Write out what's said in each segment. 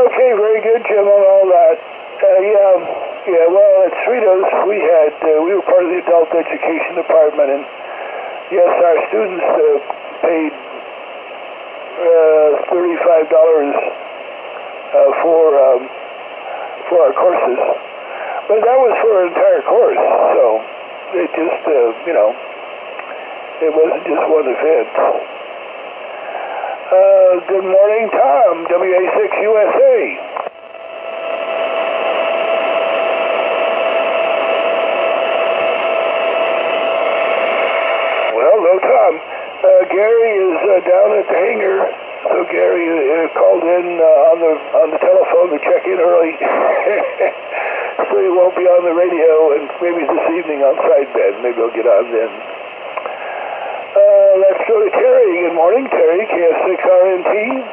Okay, very good, Jim, on all that. Well, at Cerritos, we were part of the adult education department, and yes, our students paid $35 for our courses, but that was for an entire course, so it just, it wasn't just one event. Good morning, Tom, WA6 USA. Tom. Gary is down at the hangar, so Gary called in on the telephone to check in early, so he won't be on the radio, and maybe this evening on sideband. Maybe he'll get on then. Let's go to Terry. Good morning, Terry, KF6RNT.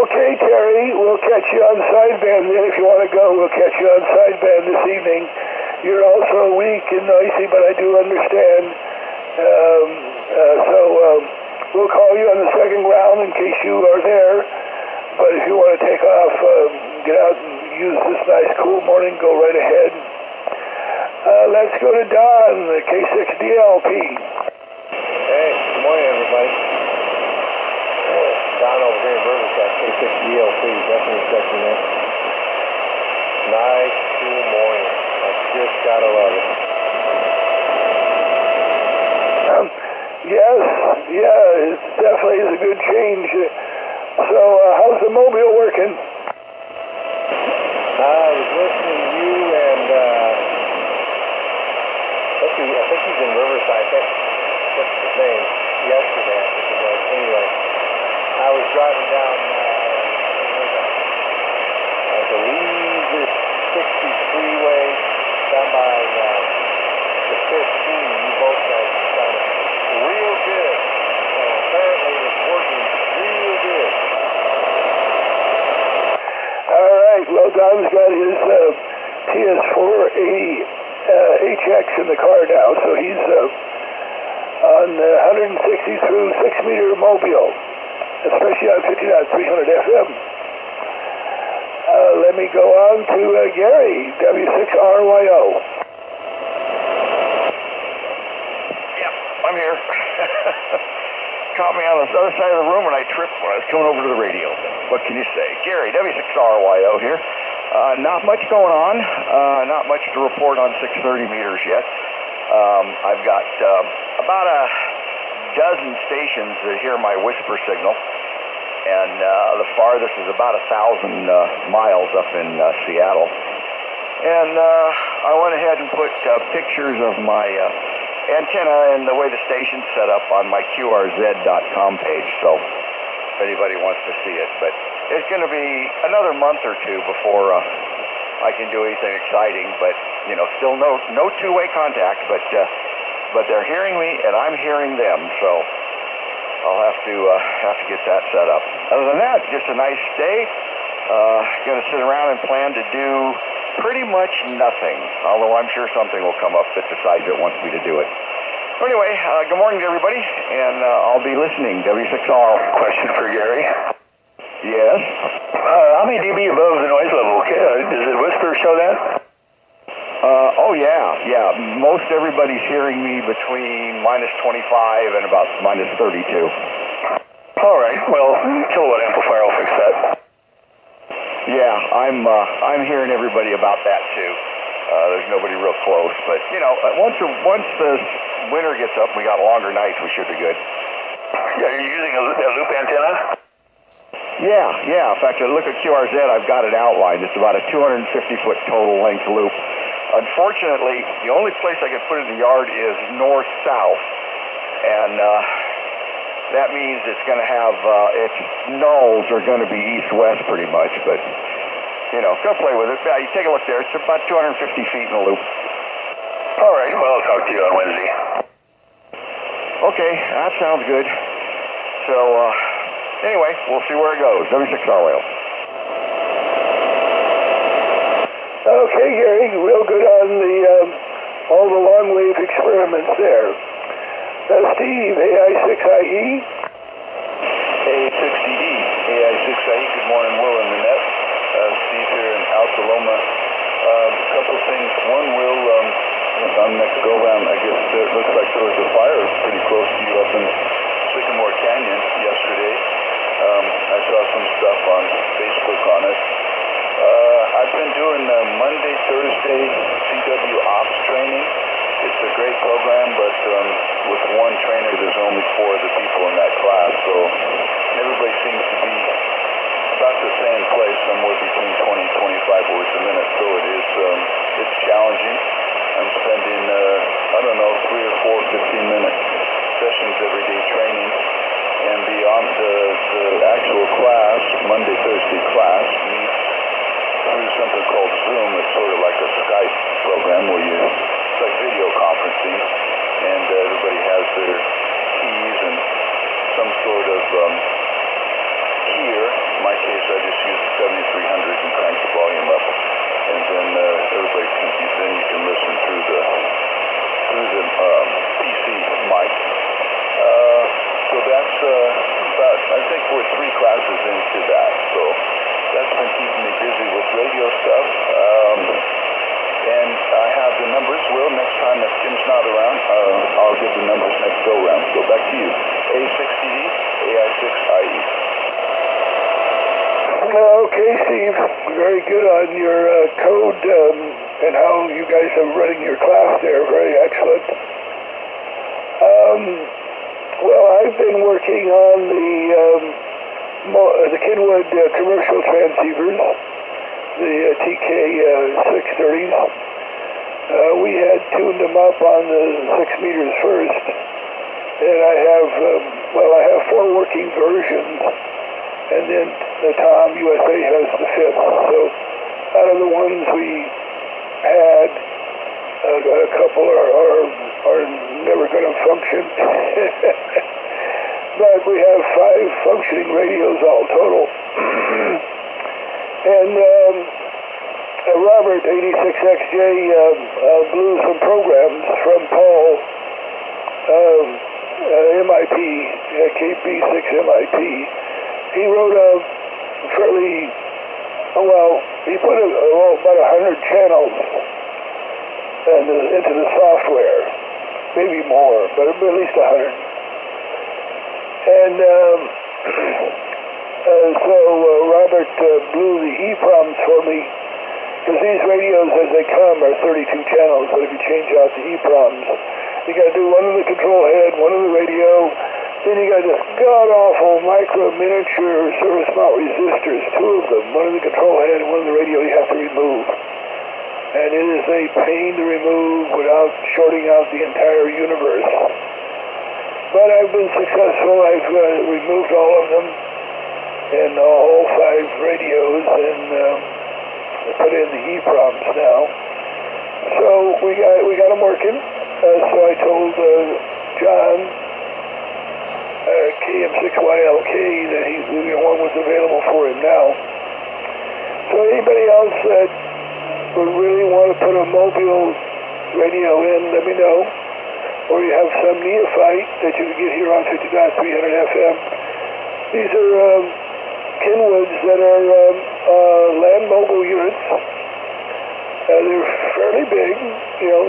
Okay, Terry, we'll catch you on sideband then. If you want to go, we'll catch you on sideband this evening. You're also weak and noisy, but I do understand. So we'll call you on the second round in case you are there. But if you want to take off, get out and use this nice cool morning, go right ahead. Let's go to Don, the K6DLP. Hey, good morning, everybody. Don over here in Riverside, K6DLP, definitely checking in. Nice, cool morning. I just gotta love it. Yes, it definitely is a good change. So, how's the mobile working? I was listening to you and, I think he's in Riverside. What's his name? Yesterday, I think it was. Anyway. I was driving down, I believe this 60 freeway down by the 15. You both guys sounded real good. So apparently it's working real good. All right. Well, Don's got his TS480 HX in the car now, so he's on 160 through 6-meter mobile, especially on 59.300 FM. Let me go on to Gary, W6RYO. Yep, I'm here. Caught me on the other side of the room and I tripped when I was coming over to the radio. What can you say? Gary, W6RYO here. Not much going on. Not much to report on 630 meters yet. I've got about a dozen stations that hear my whisper signal, and the farthest is about 1,000 miles up in Seattle. And I went ahead and put pictures of my antenna and the way the station's set up on my QRZ.com page, so if anybody wants to see it. But it's going to be another month or two before I can do anything exciting, but still no two-way contact, but they're hearing me and I'm hearing them, so I'll have to get that set up. Other than that, just a nice day. Going to sit around and plan to do pretty much nothing, although I'm sure something will come up that decides it wants me to do it. Anyway, good morning to everybody, and I'll be listening. W6R. Question for Gary. Yes? How many dB above the noise level? Does the whisper show that? Oh yeah. Most everybody's hearing me between -25 and about -32. All right. Well, kilowatt amplifier will fix that. Yeah, I'm hearing everybody about that too. There's nobody real close, but once the winter gets up, we got longer nights. We should be good. Yeah, you're using a loop antenna. Yeah. In fact, look at QRZ. I've got it outlined. It's about a 250-foot total length loop. Unfortunately, the only place I can put it in the yard is north-south, and that means it's going to have its nulls are going to be east-west pretty much. But go play with it. You take a look there. It's about 250 feet in the loop. All right. Well, I'll talk to you on Wednesday. Okay, that sounds good. So anyway, we'll see where it goes. W6RYO. Okay, Gary, real good on the all the long wave experiments there. Steve, AI6IE. A60D, AI6IE. Good morning, Will and Nanette. Steve here in Altaloma. A couple of things. One, Will, on next go-round, I guess it looks like there was a fire pretty close to you up in Sycamore Canyon yesterday. I saw some stuff on Facebook on it. I've been doing Monday, Thursday CW Ops training. It's a great program, but with one trainer, there's only 4 of the people in that class, so everybody seems to be about the same place, somewhere between 20 and 25 words a minute, so it's challenging. I'm spending, 3 or 4 15-minute sessions every day training, and beyond the actual class, Monday, Thursday class, meets through something called Zoom. It's sort of like a Skype program where it's like video conferencing, and everybody has their keys and some sort of keyer. In my case, I just use the 7300 and crank the volume up, and then then you can listen through the PC mic. So that's about, I think we're 3 classes into that. So that's been keeping me busy with radio stuff. And I have the numbers. Will, next time if Jim's not around, I'll give the numbers next go round. So back to you. A60D, AI6IE. Okay, Steve. Very good on your code and how you guys are running your class there. Very excellent. Well, I've been working on the Kenwood commercial transceivers, the TK630s. We had tuned them up on the 6 meters first, and I have 4 working versions, and then the Tom USA has the 5th. So out of the ones we had, a couple are never going to function. But we have 5 functioning radios all total. And Robert, 86XJ, blew some programs from Paul, MIP, KP6 MIP. He wrote a fairly, he put about 100 channels into the software, maybe more, but at least 100. And so Robert blew the EEPROMs for me, because these radios as they come are 32 channels, but if you change out the EEPROMs, you got to do one in the control head, one in the radio, then you got this god-awful micro-miniature service mount resistors, 2 of them, one in the control head and one in the radio you have to remove. And it is a pain to remove without shorting out the entire universe. But I've been successful. I've removed all of them and all 5 radios, and put in the EEPROMs now. So we got them working. So I told John, KM6YLK, that one was available for him now. So anybody else that would really want to put a mobile radio in, let me know. Or you have some neophyte that you can get here on 50.300 FM. These are Kenwoods that are land mobile units. They're fairly big,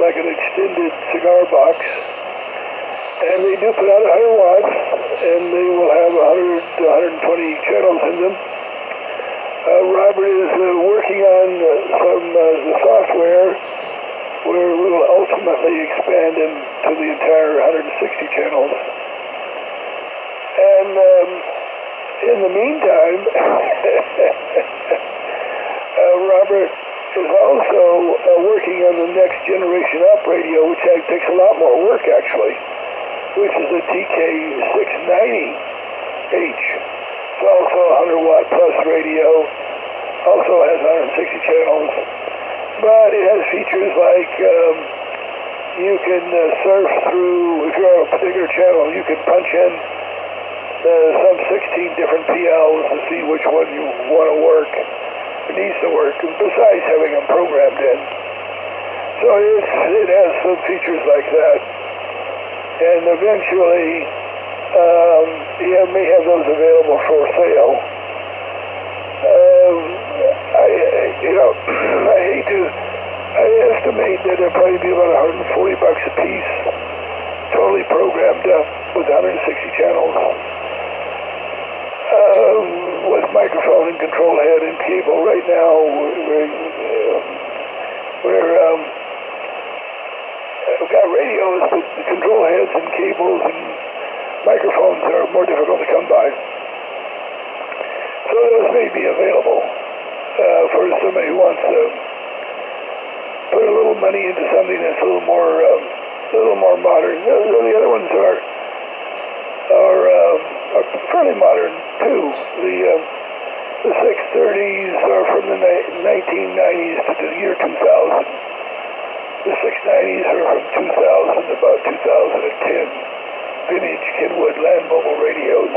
like an extended cigar box. And they do put out 100 watts, and they will have 100 to 120 channels in them. Robert is working on the software where we will ultimately expand them to the entire 160 channels. And in the meantime, Robert is also working on the next generation up radio, which takes a lot more work actually, which is the TK690H. It's also a 100 watt plus radio, also has 160 channels, but it has features like you can surf through, if you're on a particular channel, you can punch in some 16 different PLs to see which one you want to work. It needs to work, besides having them programmed in. So it has some features like that. And eventually, you may have those available for sale. I estimate that it'll probably be about $140 a piece, totally programmed up with 160 channels, with microphone and control head and cable. Right now, we've got radios, but the control heads and cables and microphones are more difficult to come by. So those may be available for somebody who wants to put a little money into something that's a little more modern. The other ones are fairly modern too. The 630s are from the 1990s to the year 2000. The 690s are from 2000 to about 2010. Vintage Kenwood land mobile radios.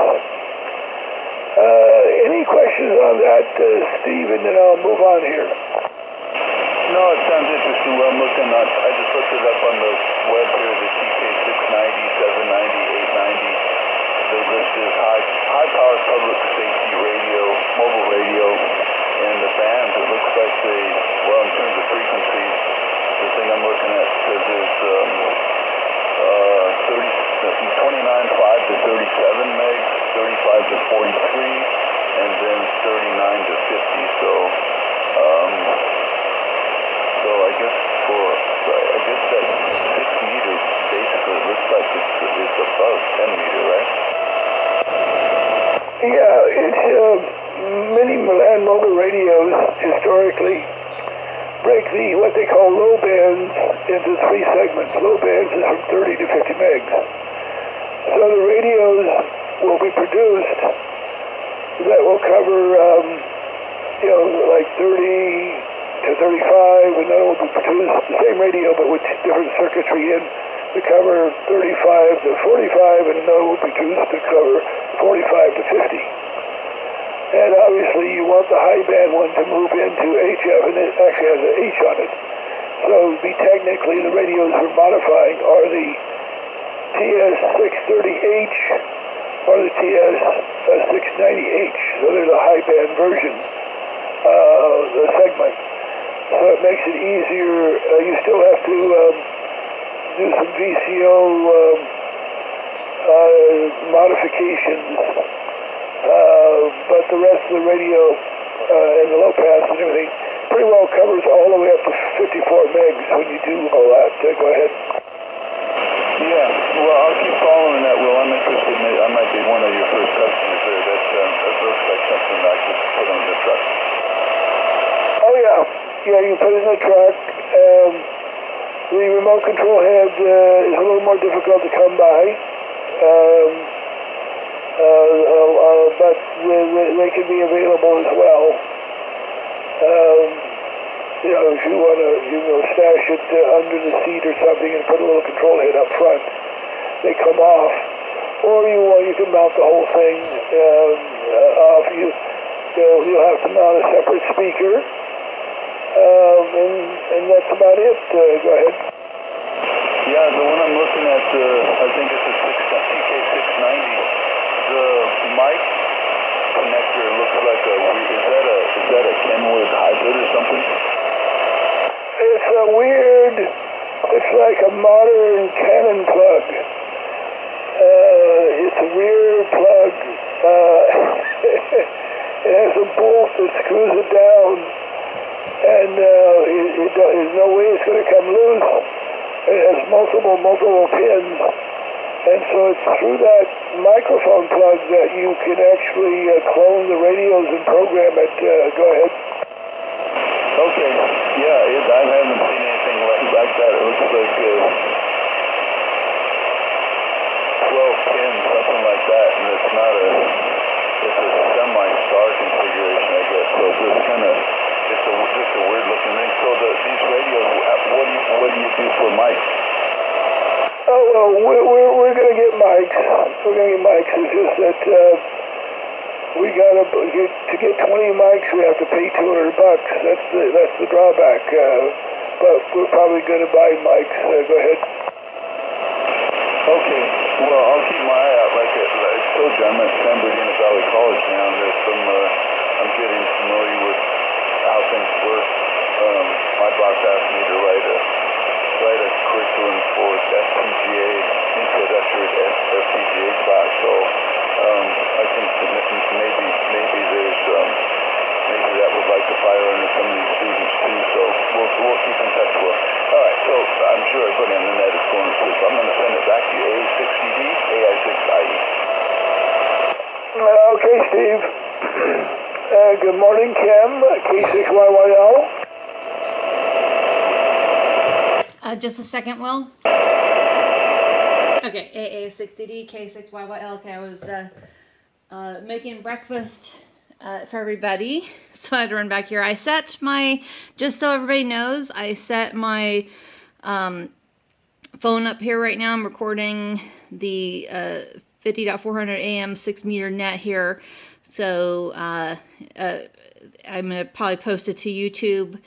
Any questions on that, Steve? And then I'll move on here. No, it sounds interesting. Well, I'm looking at, I just looked it up on the web here, the TK690, 790, 890. They listed high-powered public safety radio, mobile radio, and the bands. It looks like they, well, in terms of frequencies, the thing I'm looking at says there's 29.5 to 37 megs, 35 to 43, and then 39 to 50. So I guess that 6 meters basically looks like it's above 10 meter, right? Yeah, it's many land mobile radios historically break what they call low bands into 3 segments. Low bands is from 30 to 50 megs. So the radios will be produced that will cover, like 30 to 35, and then it will be produced the same radio but with different circuitry in to cover 35 to 45, and another will be produced to cover 45 to 50. And obviously you want the high band one to move into HF, and it actually has an H on it. So technically the radios we're modifying are the TS630H or the TS690H. So they're the high band version of the segment. So it makes it easier. You still have to do some VCO modifications, but the rest of the radio and the low pass and everything pretty well covers all the way up to 54 megs when you do all that. Go ahead. Yeah, well, I'll keep following that, Will. I'm interested. I might be one of your first customers there. That looks like something I could put on the truck. Oh, yeah. Yeah, you can put it in the truck. The remote control head is a little more difficult to come by, but they can be available as well. If you want to, stash it under the seat or something and put a little control head up front, they come off. Or you can mount the whole thing off. You'll have to mount a separate speaker. And that's about it. Go ahead. Yeah, the one I'm looking at, I think it's a TK690. The mic connector looks like is that a Kenwood hybrid or something? It's like a modern Canon plug. It's a weird plug. It has a bolt that screws it down, and there's no way it's going to come loose. It has multiple pins, and so it's through that microphone plug that you can actually clone the radios and program it. Go ahead. Okay, yeah, I haven't seen anything like that. It looks like 12 pins, something like that, and it's a semi-star configuration, I guess. So it's just a weird looking thing. So these radios, what do you do for mics? Oh, well, we're going to get mics. We're going to get mics. It's just that we gotta to get 20 mics. We have to pay $200. That's the drawback. But we're probably going to buy mics. Go ahead. Okay. Well, I'll keep my eye out. Like I told you, I'm at San Bernardino Valley College now, and there's some. I'm getting familiar with how things work. My boss asked me to write a curriculum for FPGA, introductory to FPGA class. So I think that maybe there's maybe that would like to fire under some of these students too. So we'll keep in touch with. All right. So I'm sure everybody on the net is going to sleep. I'm going to send it back to you. A60D, AI6IE. Okay, Steve. Good morning, Kim. K6YYL. Just a second, Will. Okay, AA60D, K6YYL. Okay, I was making breakfast for everybody, so I had to run back here. I set my, just so everybody knows, I set my phone up here right now. I'm recording the 50.400 AM 6 meter net here. So I'm going to probably post it to YouTube.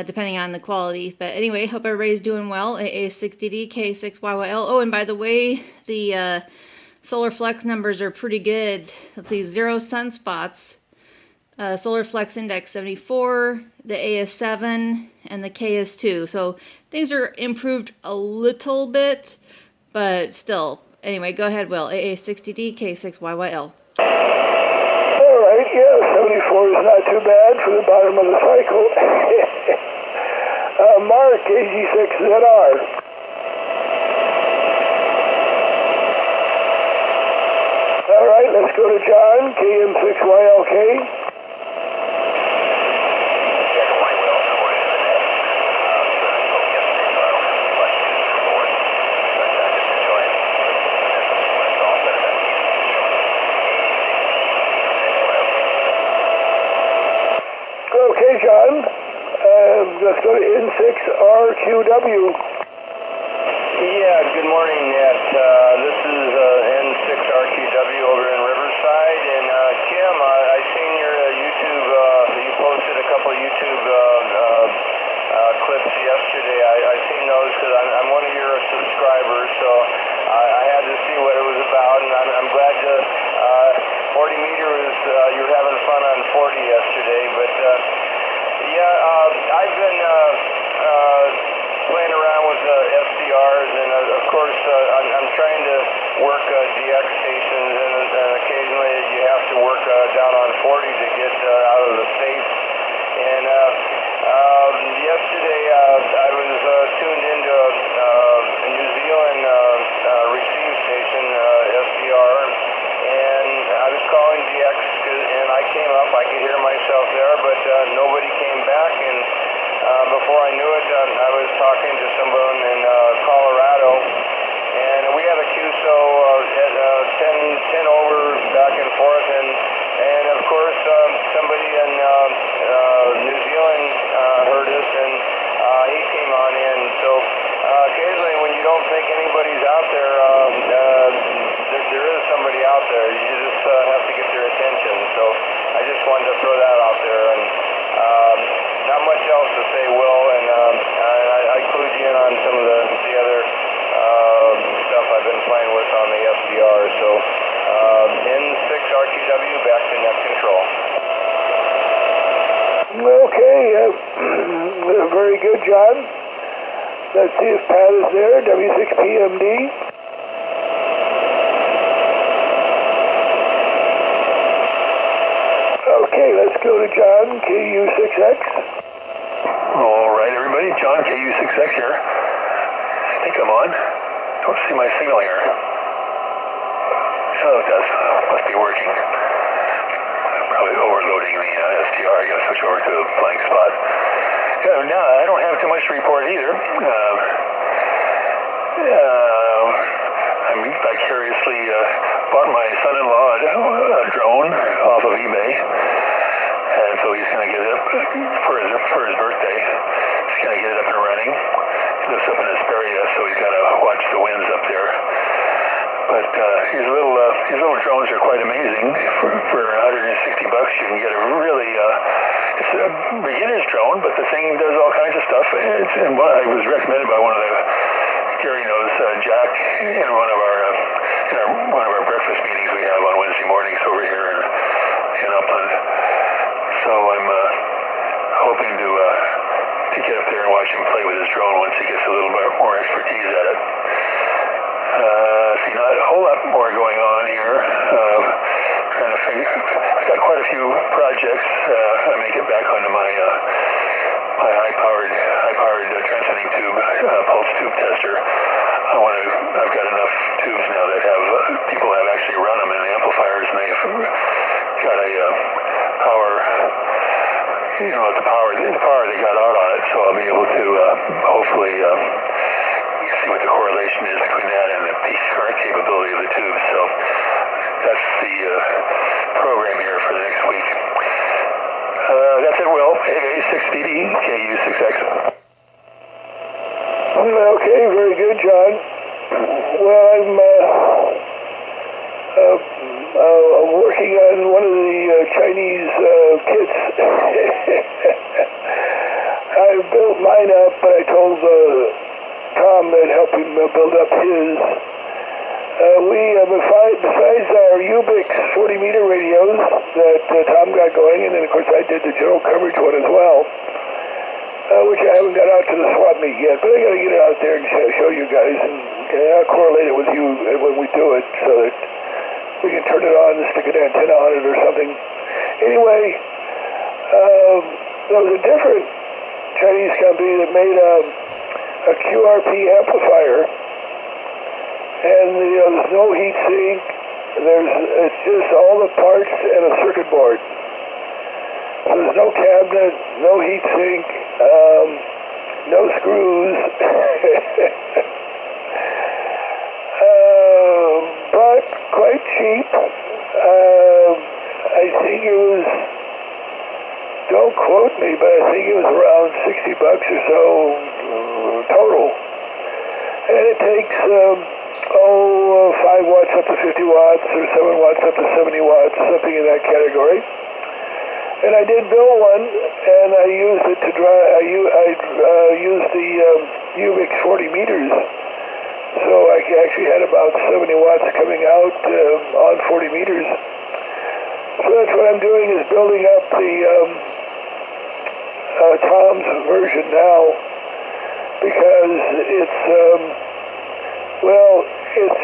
Depending on the quality. But anyway, hope everybody's doing well. AA60D, K6YYL. Oh, and by the way, the solar flex numbers are pretty good. Let's see, 0 sunspots. Solar flex index 74, the A is 7, and the K is 2. So things are improved a little bit, but still. Anyway, go ahead, Will. AA60D, K6YYL. All right, yeah, 74 is not too bad for the bottom of the cycle. Mark, AG6ZR. All right, let's go to John, KM6YLK. Okay, John. Let's go to N6RQW. Yeah, good morning, Nat. This is N6RQW over in Riverside. And Kim, I seen your YouTube, you posted a couple YouTube clips yesterday. I seen those because I'm one of your subscribers, so I had to see what it was about. And I'm glad to, 40 meters, you were having fun on 40 yesterday. But I've been playing around with SDRs, and of course I'm trying to work DX stations, and occasionally you have to work down on 40 to get out of the safe. And yesterday I was tuned into a New Zealand receive station, SDR, and I was calling DX, and I came up, I could hear myself there, but nobody came back. And before I knew it, I was talking to someone in Colorado, and we had a QSO at 10 over back and forth, and of course somebody in New Zealand heard us, and he came on in. So occasionally when you don't think anybody's out there, there is somebody out there. You just have to get their attention. So I just wanted to throw that out there. And not much else to say, Will, and I clued you in on some of the other stuff I've been playing with on the SDR. So N6RQW, back to net control. Okay, very good, John. Let's see if Pat is there, W6PMD. Okay, let's go to John, KU6X. All right, everybody. John, KU6X here. I think I'm on. Don't see my signal here. Oh, it does. Must be working. Probably overloading the STR. I gotta switch over to a blank spot. Yeah, no, I don't have too much to report either. I vicariously bought my son-in-law a drone off of eBay, and so he's gonna get it up for his birthday. He's gonna get it up and running. He lives up in Hesperia, so he's gotta watch the winds up there. But these little drones are quite amazing. For $160, you can get a really it's a beginner's drone, but the thing does all kinds of stuff. It was recommended by one of the Gary knows Jack in one of our breakfast meetings we have on Wednesday mornings over here in Upland. So I'm hoping to get up there and watch him play with his drone once he gets a little bit more expertise at it. See, not a whole lot more going on here. Trying to figure. I've got quite a few projects. I may get back onto my high-powered transmitting tube pulse tube tester. I've got enough tubes now that people have actually run them in amplifiers, and they've got a power. The power they got out on it, so I'll be able to hopefully see what the correlation is between that and the peak current capability of the tube. So that's the program here for the next week. That's it, Will. AA6DD, KU6X. Okay, very good, John. Well, I'm working on one of the Chinese kits. I built mine up, but I told Tom that helped him build up his. Besides our Ubix 40-meter radios that Tom got going, and then of course I did the general coverage one as well, which I haven't got out to the swap meet yet, but I got to get it out there and show you guys, and I'll correlate it with you when we do it so that we can turn it on and stick an antenna on it or something. Anyway, there was a different Chinese company that made a QRP amplifier, and there's no heat sink. It's just all the parts and a circuit board. So there's no cabinet, no heat sink, no screws. But quite cheap. I think it was, don't quote me, but I think it was around $60 or so total. And it takes 5 watts up to 50 watts or 7 watts up to 70 watts, something in that category. And I did build one, and I used it to dry. I used the Ubix 40 meters, so I actually had about 70 watts coming out on 40 meters. So that's what I'm doing, is building up the Tom's version now, because it's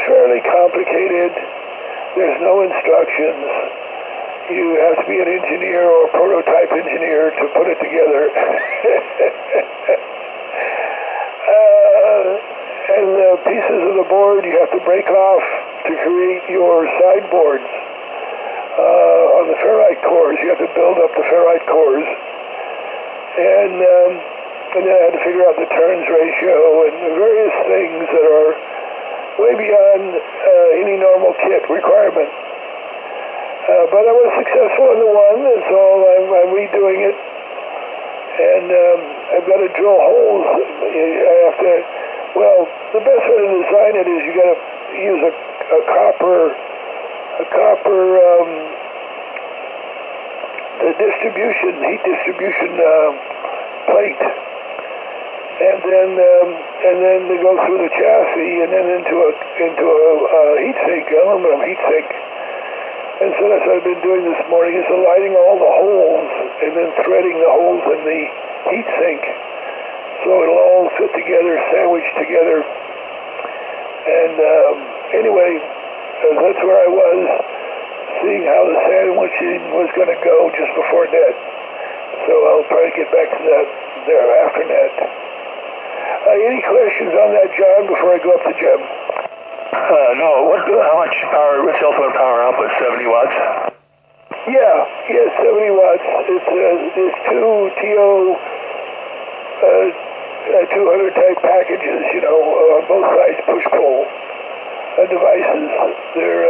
fairly complicated. There's no instructions. You have to be an engineer or a prototype engineer to put it together. And the pieces of the board you have to break off to create your sideboards. On the ferrite cores, you have to build up the ferrite cores. And then I had to figure out the turns ratio and various things that are way beyond any normal kit requirement. But I was successful in the one, and so I'm redoing it. And I've got to drill holes. The best way to design it is you got to use a copper heat distribution plate, and then they go through the chassis and then into a heat sink, aluminum heat sink. And so that's what I've been doing this morning, is aligning all the holes and then threading the holes in the heat sink so it'll all fit together, sandwiched together. And anyway, that's where I was, seeing how the sandwiching was going to go just before net. So I'll probably get back to that there after net. Any questions on that, John, before I go up to Jim? No. How much power? What's the ultimate power output? 70 watts. Yeah, 70 watts. It's two TO 200 type packages. On both sides, push-pull devices. They're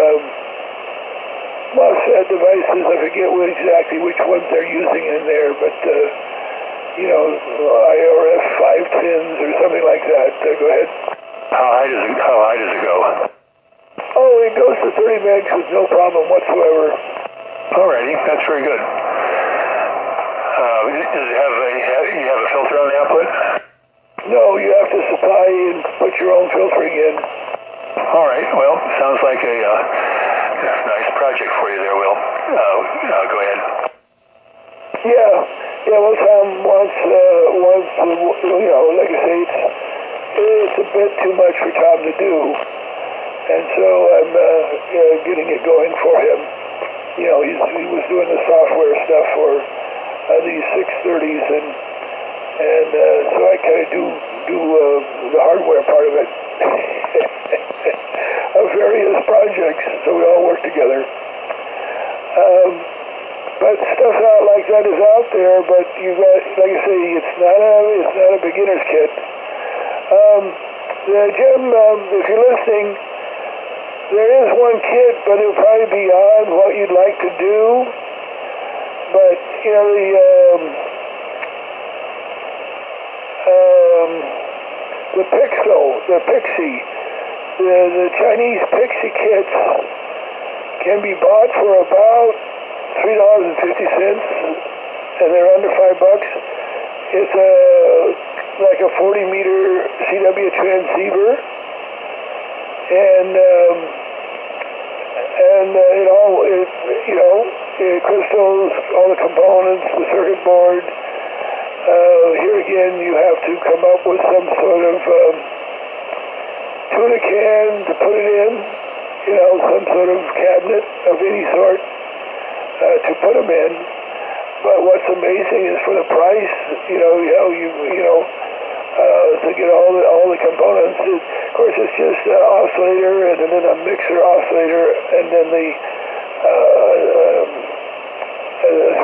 MOSFET devices. I forget exactly which ones they're using in there, but IRF 510s or something like that. Go ahead. How high does it go? Oh, goes to 30 megs with no problem whatsoever. Alrighty, that's very good. Does you have a filter on the output? No, you have to supply and put your own filtering in. All right. Well, sounds like a nice project for you there, Will. Go ahead. Yeah. Well, Tom, once like I say, it's a bit too much for Tom to do, and so I'm getting it going for him. He was doing the software stuff for these 630s, and so I kind of do the hardware part of it of various projects, so we all work together. But stuff out like that is out there, but you got, like I say, it's not a beginner's kit. Jim, if you're listening, there is one kit, but it'll probably be beyond what you'd like to do. But the Pixie, the Chinese Pixie kits can be bought for about $3.50, and they're under $5. It's like a 40-meter CW transceiver, and it crystals all the components, the circuit board. Here again, you have to come up with some sort of tuna can to put it in, some sort of cabinet of any sort to put them in. But what's amazing is for the price, to get all the components. Of course, it's just an oscillator and then a mixer oscillator and then the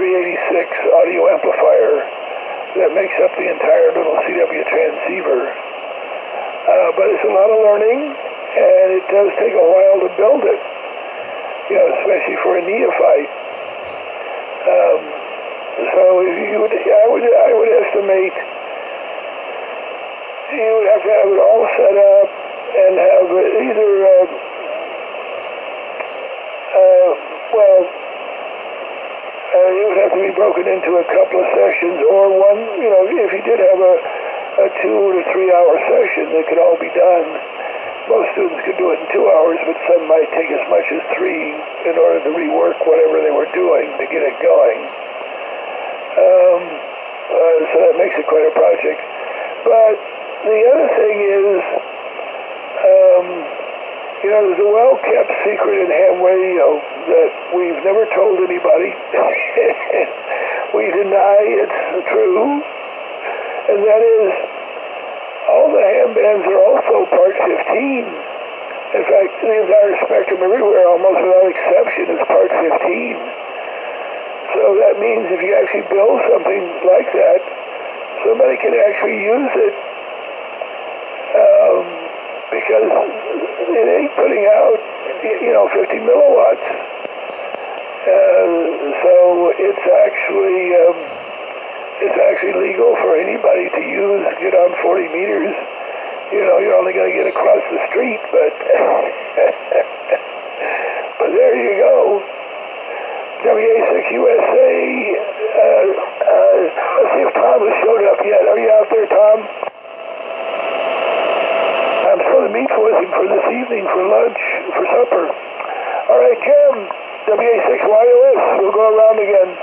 386 audio amplifier that makes up the entire little CW transceiver. But it's a lot of learning, and it does take a while to build it, especially for a neophyte. So I would estimate you would have to have it all set up and have either it would have to be broken into a couple of sessions, or one, if you did have a 2 to 3 hour session, it could all be done. Most students could do it in 2 hours, but some might take as much as 3 in order to rework whatever they were doing to get it going. So that makes it quite a project. But the other thing is, there's a well-kept secret in ham radio that we've never told anybody. We deny it's true, and that is all the ham bands are also Part 15. In fact, the entire spectrum everywhere, almost without exception, is Part 15. So that means if you actually build something like that, somebody can actually use it because it ain't putting out, 50 milliwatts. So it's actually legal for anybody to use, get on 40 meters. You're only going to get across the street, but but there you go. WA6USA. Let's see if Tom has showed up yet. Are you out there, Tom? I'm supposed to meet with him for this evening for lunch, for supper. All right, Jim, WA6YOS. We'll go around again.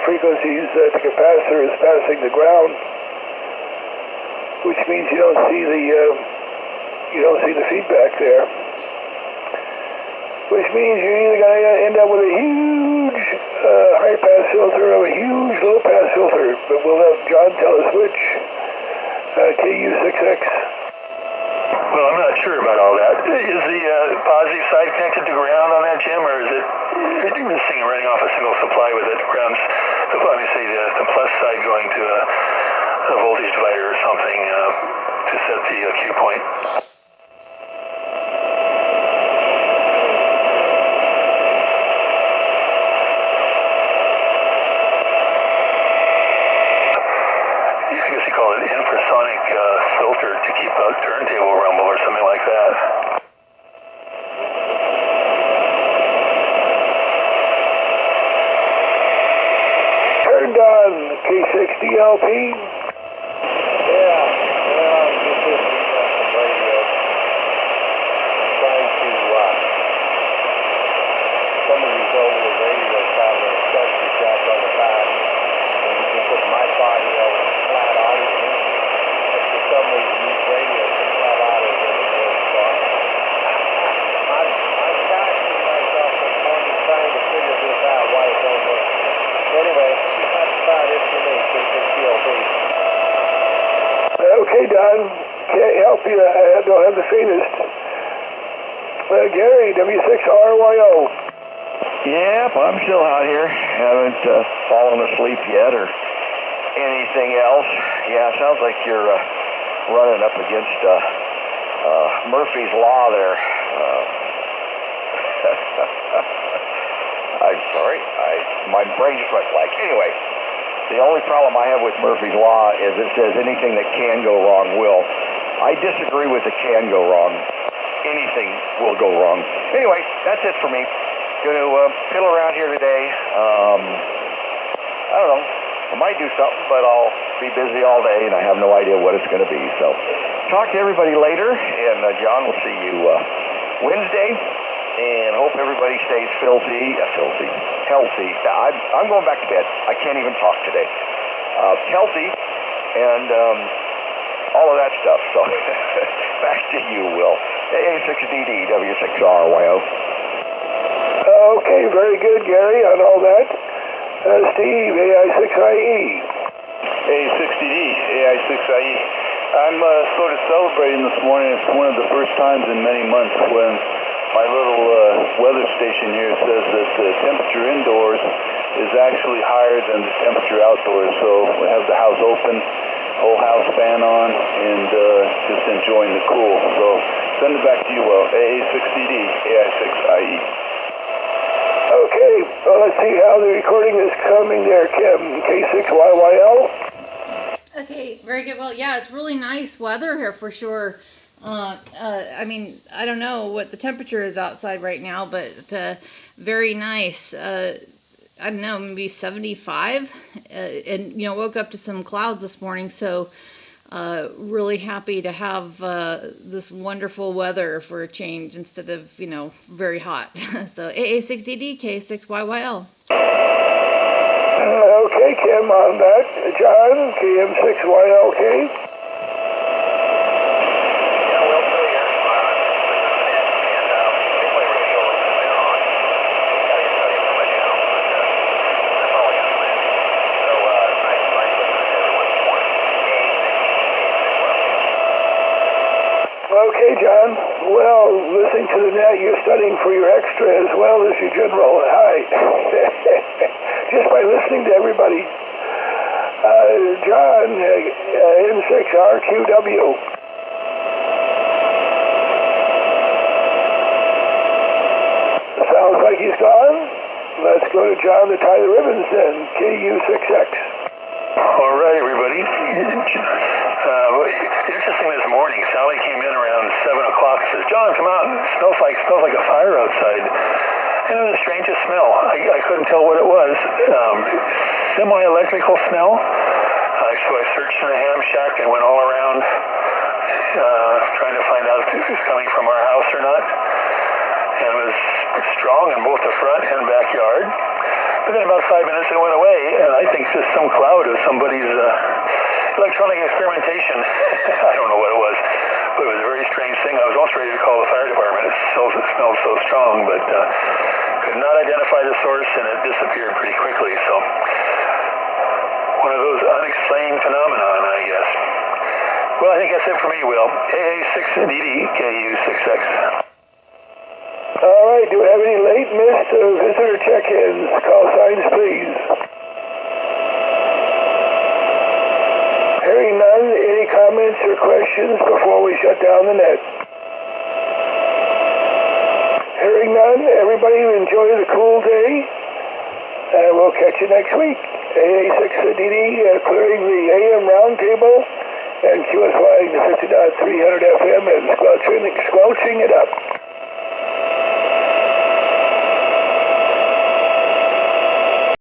frequencies that the capacitor is passing the ground, which means you don't see the feedback there. Which means you're either going to end up with a huge high-pass filter or a huge low-pass filter. But we'll have John tell us which. KU6X. Well, I'm not sure about all that. Is the positive side connected to ground on that, Jim, or is it missing and running off a single supply with it? Grounds, let me say the plus side going to a voltage divider or something to set the Q point. I guess you call it an infrasonic filter to keep a turntable rumble or something like that. Turned on K6DLP. Yeah, well, I'm just listening on some radio. Trying to, some of these older radios have a structure jack on the back, and you can put mic audio and flat audio in it. But for some reason, these radios are flat audio doesn't work. So I'm tasking myself this morning trying to figure this out, why it don't work. Anyway, that's about it for me, K6DLP. Okay, Don. Can't help you. I don't have the faintest. Gary, W6RYO. Yep, I'm still out here. Haven't fallen asleep yet or anything else. Yeah, sounds like you're running up against Murphy's Law there. I'm sorry. My brain just went blank. Anyway, the only problem I have with Murphy's Law is it says anything that can go wrong will. I disagree with the can go wrong. Anything will go wrong. Anyway, that's it for me. Going to piddle around here today. I don't know. I might do something, but I'll be busy all day, and I have no idea what it's going to be. So, talk to everybody later, and John, we'll see you Wednesday, and hope everybody stays healthy. I'm going back to bed. I can't even talk today. Healthy, and all of that stuff. So, back to you, Will. AA6DD, W6RYO. Okay, very good, Gary, on all that. Steve, AI6IE. A60D, AI6IE. I'm sort of celebrating this morning. It's one of the first times in many months when my little weather station here says that the temperature indoors is actually higher than the temperature outdoors. So we have the house open, whole house fan on, and just enjoying the cool. So send it back to you, Will. AA6DD, AI6IE. Okay, well, let's see how the recording is coming there, Kim. K6YYL. Okay, very good. Well, yeah, it's really nice weather here for sure. I mean, I don't know what the temperature is outside right now, but very nice. I don't know, maybe 75. And, you know, woke up to some clouds this morning, so really happy to have this wonderful weather for a change instead of, you know, very hot. So AA6DD, K6YYL. Okay, Kim, on that. John, KM6YLK. Okay, John. Well, listening to the net, you're studying for your extra as well as your general. Hi. Just by listening to everybody. John, N6RQW. Sounds like he's gone. Let's go to John to tie the ribbons then. KU6X. All right, everybody. Interesting this morning, Sally came in around 7 o'clock and says, John, come out. It smells like a fire outside. And it was the strangest smell. I couldn't tell what it was. Semi-electrical smell. So I searched in the ham shack and went all around trying to find out if it was coming from our house or not. and was strong in both the front and backyard. But then about 5 minutes it went away, and I think just some cloud of somebody's electronic experimentation. I don't know what it was, but it was a very strange thing. I was almost ready to call the fire department. It smelled so strong, but could not identify the source, and it disappeared pretty quickly. So one of those unexplained phenomenon, I guess. Well, I think that's it for me, Will. AA6DDKU6X. All right, do we have any late missed visitor check-ins? Call signs, please. Hearing none, any comments or questions before we shut down the net? Hearing none, everybody enjoy the cool day, and we'll catch you next week. AA6DD clearing the AM roundtable and QSYing the 50.300 FM and squelching it up.